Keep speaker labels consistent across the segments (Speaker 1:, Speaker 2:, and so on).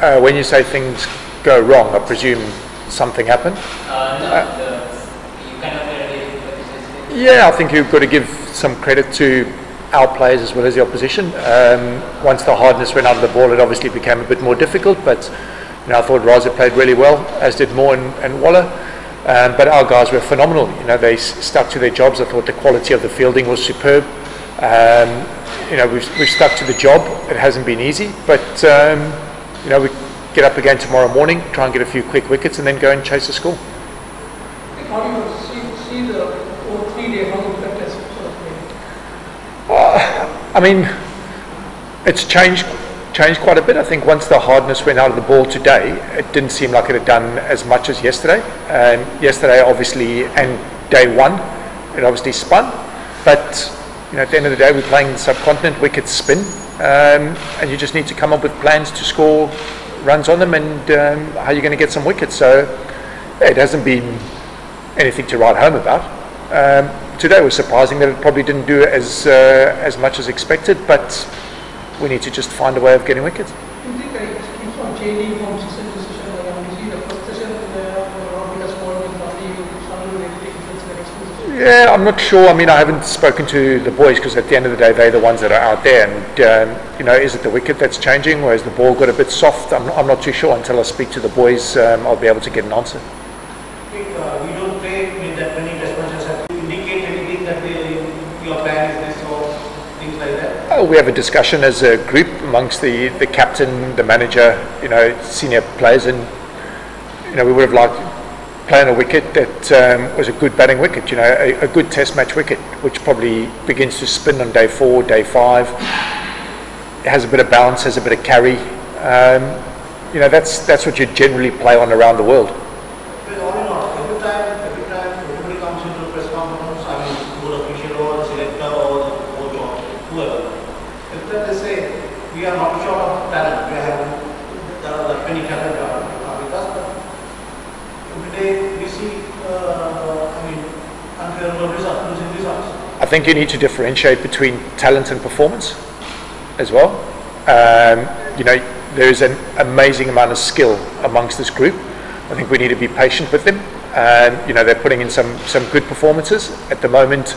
Speaker 1: When you say things go wrong, I presume something happened?
Speaker 2: You kind of
Speaker 1: yeah, I think you've got to give some credit to our players as well as the opposition. Once the hardness went out of the ball, it obviously became a bit more difficult, but I thought Raza played really well, as did Moore and Waller. But our guys were phenomenal. They stuck to their jobs. I thought the quality of the fielding was superb. We've stuck to the job. It hasn't been easy, but we get up again tomorrow morning, try and get a few quick wickets, and then go and chase a score.
Speaker 3: How do you see the 3-day how the test sort of
Speaker 1: I mean, it's changed quite a bit. I think once the hardness went out of the ball today, it didn't seem like it had done as much as yesterday. Yesterday, obviously, and day one, it obviously spun. But at the end of the day, we're playing the subcontinent, wickets spin, and you just need to come up with plans to score runs on them and how you're going to get some wickets. So it hasn't been anything to write home about. Today was surprising that it probably didn't do as much as expected, but we need to just find a way of getting wickets.
Speaker 3: Do you think it keeps on changing from session to session? You see the first session, Robin has fallen in the
Speaker 1: Yeah, I'm not sure. I mean, I haven't spoken to the boys because at the end of the day, they're the ones that are out there. And, is it the wicket that's changing or has the ball got a bit soft? I'm not too sure. Until I speak to the boys, I'll be able to get an answer.
Speaker 4: We don't play with that many test matches. Have you indicate anything that your plan is this or things like that?
Speaker 1: We have a discussion as a group amongst the captain, the manager, senior players, and we would have liked playing a wicket that was a good batting wicket, a good test match wicket, which probably begins to spin on day 4, day 5. It has a bit of bounce, has a bit of carry. That's what you generally play on around the world.
Speaker 4: But all in all, every time everybody comes into the press conference, good official or selector or coach or whoever, every time they say we are not short of talent, we have that many talent with us, but every day we see unfavorable results, losing results.
Speaker 1: I think you need to differentiate between talent and performance as well. There is an amazing amount of skill amongst this group. I think we need to be patient with them. They're putting in some good performances. At the moment,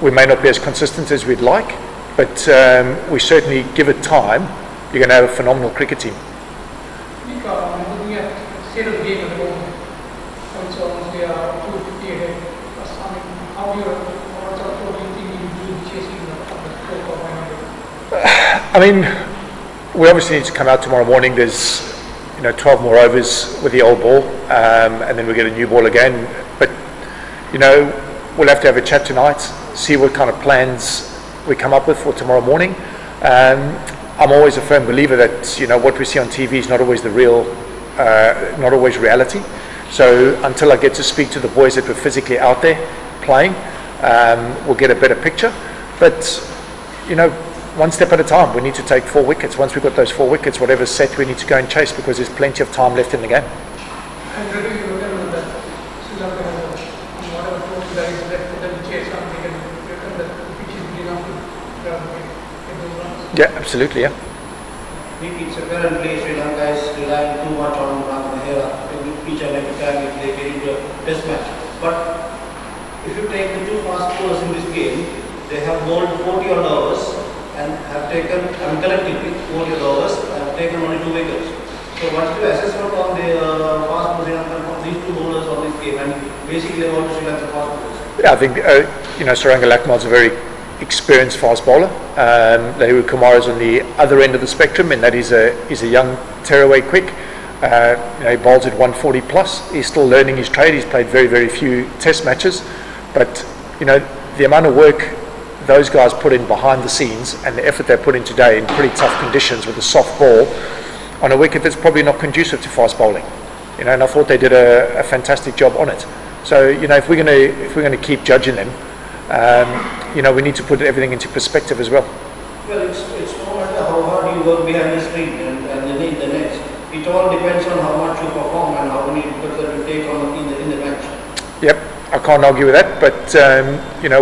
Speaker 1: we may not be as consistent as we'd like, but we certainly give it time. You're going to have a phenomenal cricket team.
Speaker 3: Looking at state of the game at the moment, it's almost they are 250 ahead. How do you think you do chasing the score of 100?
Speaker 1: We obviously need to come out tomorrow morning. There's 12 more overs with the old ball, and then we get a new ball again. But we'll have to have a chat tonight, see what kind of plans we come up with for tomorrow morning. I'm always a firm believer that what we see on TV is not always the real, not always reality. So until I get to speak to the boys that were physically out there playing, we'll get a better picture. But one step at a time. We need to take 4 wickets. Once we've got those 4 wickets, whatever's set, we need to go and chase because there's plenty of time left in the game.
Speaker 3: And really, you look at that Sri Lanka has whatever 4 guys left for them to chase on, they can reckon that the pitch is big enough to get those runs.
Speaker 1: Yeah, absolutely, yeah.
Speaker 4: I think it's apparently Sri Lanka is relying too much on Mahera each and every time if they get into a test match. But if you take the 2 fast bowlers in this game, they have bowled 40 odd overs and have taken, collectively 40 overs and have taken only 2 wickets. So what's your assessment on the fast bowling from these 2 bowlers on this game and basically all the Sri Lanka fast bowlers?
Speaker 1: Yeah, I think Saranga Lakmal's a very experienced fast bowler. Lahiru Kumar is on the other end of the spectrum, and that he's a young tearaway quick. He bowls at 140 plus. He's still learning his trade. He's played very, very few test matches, but the amount of work those guys put in behind the scenes and the effort they put in today in pretty tough conditions with a soft ball on a wicket that's probably not conducive to fast bowling. And I thought they did a fantastic job on it. So if we're going to keep judging them, we need to put everything into perspective as well.
Speaker 4: Well, it's no matter how hard you work behind the screen and the nets. It all depends on how much you perform and how many wickets that you take on in the match.
Speaker 1: Yep, I can't argue with that. But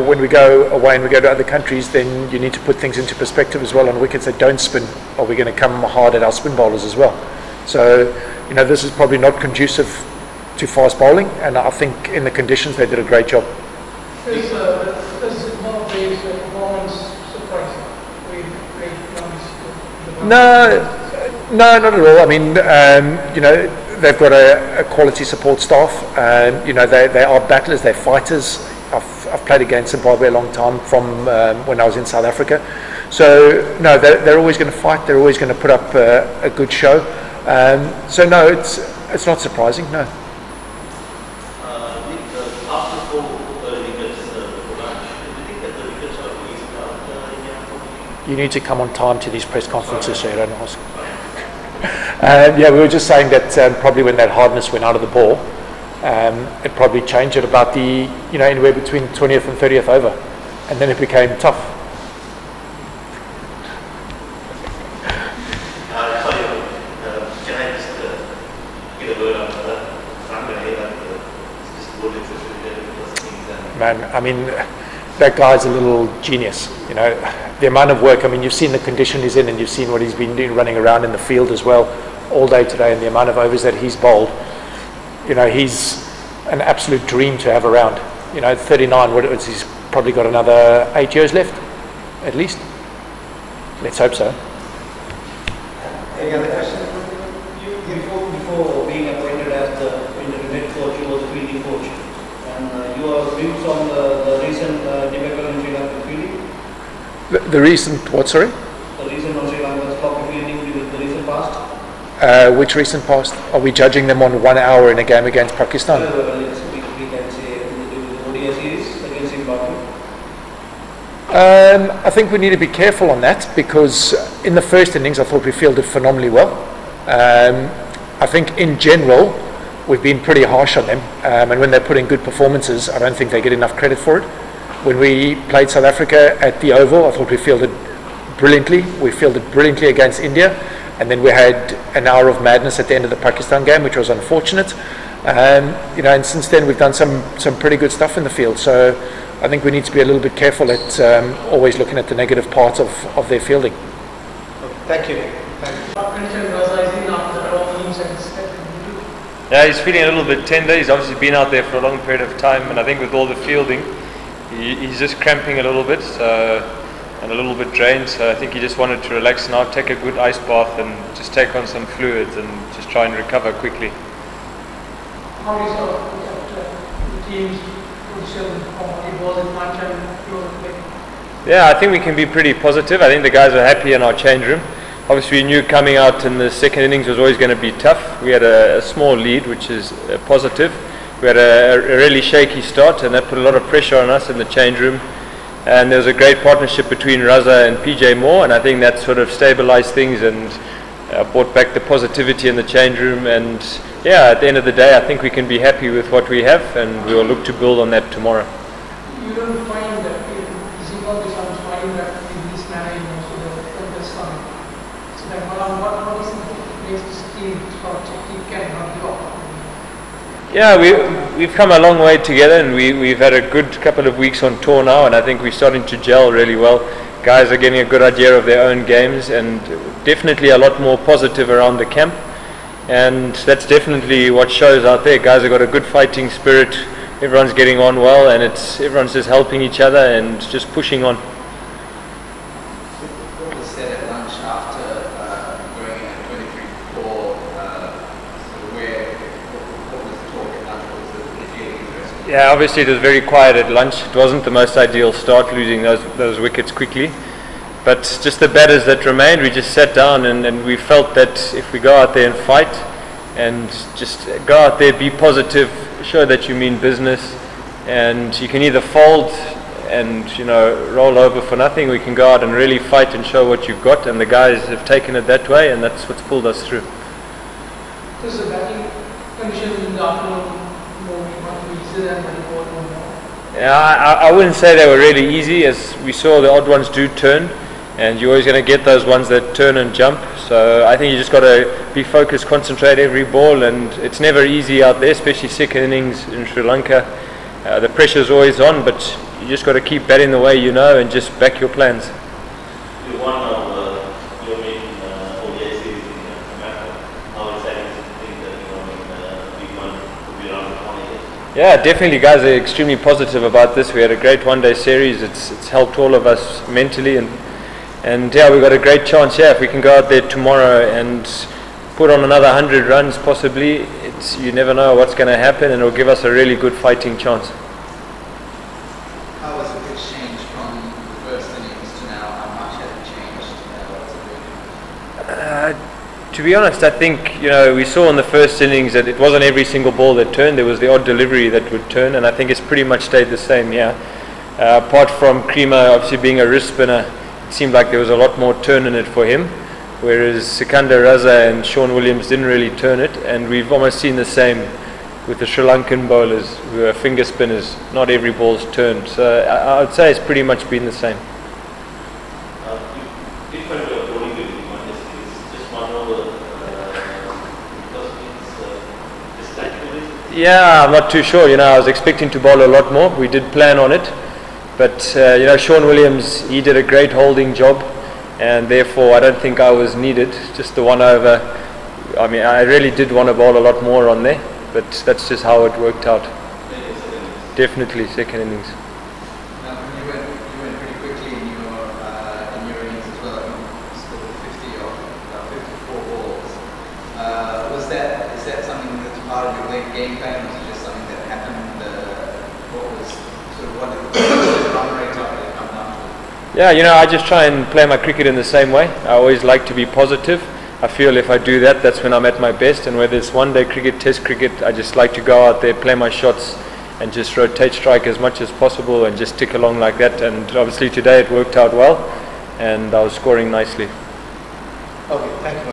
Speaker 1: when we go away and we go to other countries, then you need to put things into perspective as well. On wickets that don't spin, are we going to come hard at our spin bowlers as well? So, this is probably not conducive to fast bowling, and I think in the conditions they did a great job.
Speaker 3: Is Zimbabwe's performance surprising? Great runs.
Speaker 1: No, not at all. I mean, they've got a quality support staff. They are battlers, they're fighters. I've played against Zimbabwe a long time from when I was in South Africa. So, no, they're always going to fight. They're always going to put up a good show. So, no, it's not surprising, no.
Speaker 5: After 4 wickets for lunch, do you think that the wickets are released out?
Speaker 1: You need to come on time to these press conferences, so you don't ask. Yeah, we were just saying that probably when that hardness went out of the ball, it probably changed at about the, anywhere between 20th and 30th over, and then it became tough.
Speaker 5: Can I just get a word on
Speaker 1: Man, I mean, that guy's a little genius, the amount of work, I mean, you've seen the condition he's in, and you've seen what he's been doing running around in the field as well all day today, and the amount of overs that he's bowled. He's an absolute dream to have around. 39, he's probably got another 8 years left, at least. Let's hope so.
Speaker 4: Any other questions? Before being appointed as the head coach, you was a fielding coach. And your views on the recent debacle in Sri Lanka fielding?
Speaker 1: The recent, what, sorry?
Speaker 4: The recent on Sri Lanka's top fielding with the recent past?
Speaker 1: Which recent past? Are we judging them on 1 hour in a game against Pakistan?
Speaker 4: We can say the ODI series against Zimbabwe.
Speaker 1: I think we need to be careful on that, because in the first innings I thought we fielded phenomenally well. I think in general we've been pretty harsh on them, and when they put in good performances I don't think they get enough credit for it. When we played South Africa at the Oval, I thought we fielded brilliantly. We fielded brilliantly against India, and then we had an hour of madness at the end of the Pakistan game, which was unfortunate. And since then we've done some pretty good stuff in the field. So I think we need to be a little bit careful at always looking at the negative part of their fielding.
Speaker 4: Thank you.
Speaker 6: Yeah, he's feeling a little bit tender. He's obviously been out there for a long period of time, and I think with all the fielding, he's just cramping a little bit and a little bit drained. So I think he just wanted to relax now, take a good ice bath, and just take on some fluids and just try and recover quickly.
Speaker 3: How do you sort of look at the team's position from it was in lunch and
Speaker 6: Yeah, I think we can be pretty positive. I think the guys are happy in our change room. Obviously, we knew coming out in the second innings was always going to be tough. We had a small lead, which is positive. We had a really shaky start, and that put a lot of pressure on us in the change room. And there was a great partnership between Raza and PJ Moore, and I think that sort of stabilized things and brought back the positivity in the change room. And yeah, at the end of the day, I think we can be happy with what we have, and we will look to build on that tomorrow.
Speaker 3: You don't find that Zimbabwe sounds fine that in this manner, the best one. So then what is the makes this team cannot give up?
Speaker 6: Yeah, we've come a long way together, and we've had a good couple of weeks on tour now, and I think we're starting to gel really well. Guys are getting a good idea of their own games, and definitely a lot more positive around the camp, and that's definitely what shows out there. Guys have got a good fighting spirit, everyone's getting on well, and everyone's just helping each other and just pushing on.
Speaker 7: What was said at lunch after going in at 23-4, what was the talk at lunch? What was the feeling?
Speaker 6: Yeah, obviously it was very quiet at lunch. It wasn't the most ideal start, losing those wickets quickly. But just the batters that remained, we just sat down and we felt that if we go out there and fight and just go out there, be positive, show that you mean business, and you can either fold and roll over for nothing, or you can go out and really fight and show what you've got, and the guys have taken it that way, and that's what's pulled us through.
Speaker 3: This is a batting condition in the afternoon more easier than the ball more.
Speaker 6: Yeah, I wouldn't say they were really easy, as we saw the odd ones do turn, and you're always going to get those ones that turn and jump. So I think you just got to be focused, concentrate every ball, and it's never easy out there, especially second innings in Sri Lanka. The pressure's always on, but you just got to keep batting the way you know and just back your plans.
Speaker 5: You won your main ODI series in Malcom. How excited
Speaker 6: Yeah, definitely, guys are extremely positive about this. We had a great one-day series. It's helped all of us mentally, and yeah, we've got a great chance here. If we can go out there tomorrow and put on another 100 runs, possibly, you never know what's going to happen, and it'll give us a really good fighting chance.
Speaker 7: How has the pitch changed from the first innings to now? How much has it changed? What's it doing?
Speaker 6: To be honest, I think we saw in the first innings that it wasn't every single ball that turned. There was the odd delivery that would turn, and I think it's pretty much stayed the same. Yeah, apart from Creamer obviously being a wrist spinner, it seemed like there was a lot more turn in it for him. Whereas Sikandar Raza and Sean Williams didn't really turn it, and we've almost seen the same with the Sri Lankan bowlers who are finger spinners. Not every ball's turned, so I would say it's pretty much been the same. Yeah, I'm not too sure. I was expecting to bowl a lot more. We did plan on it, but Sean Williams, he did a great holding job, and therefore I don't think I was needed. Just the one over. I mean, I really did want to bowl a lot more on there, but that's just how it worked out. Definitely second innings.
Speaker 7: Now, you went pretty quickly in your innings as well. You scored 50 or 54 balls. Is that something that's part of your game plan, or was it just something that happened? What was sort of what did the run rate come down to?
Speaker 6: Yeah, I just try and play my cricket in the same way. I always like to be positive. I feel if I do that, that's when I'm at my best. And whether it's one-day cricket, test cricket, I just like to go out there, play my shots, and just rotate strike as much as possible and just tick along like that. And obviously today it worked out well, and I was scoring nicely.
Speaker 4: Okay, thank you.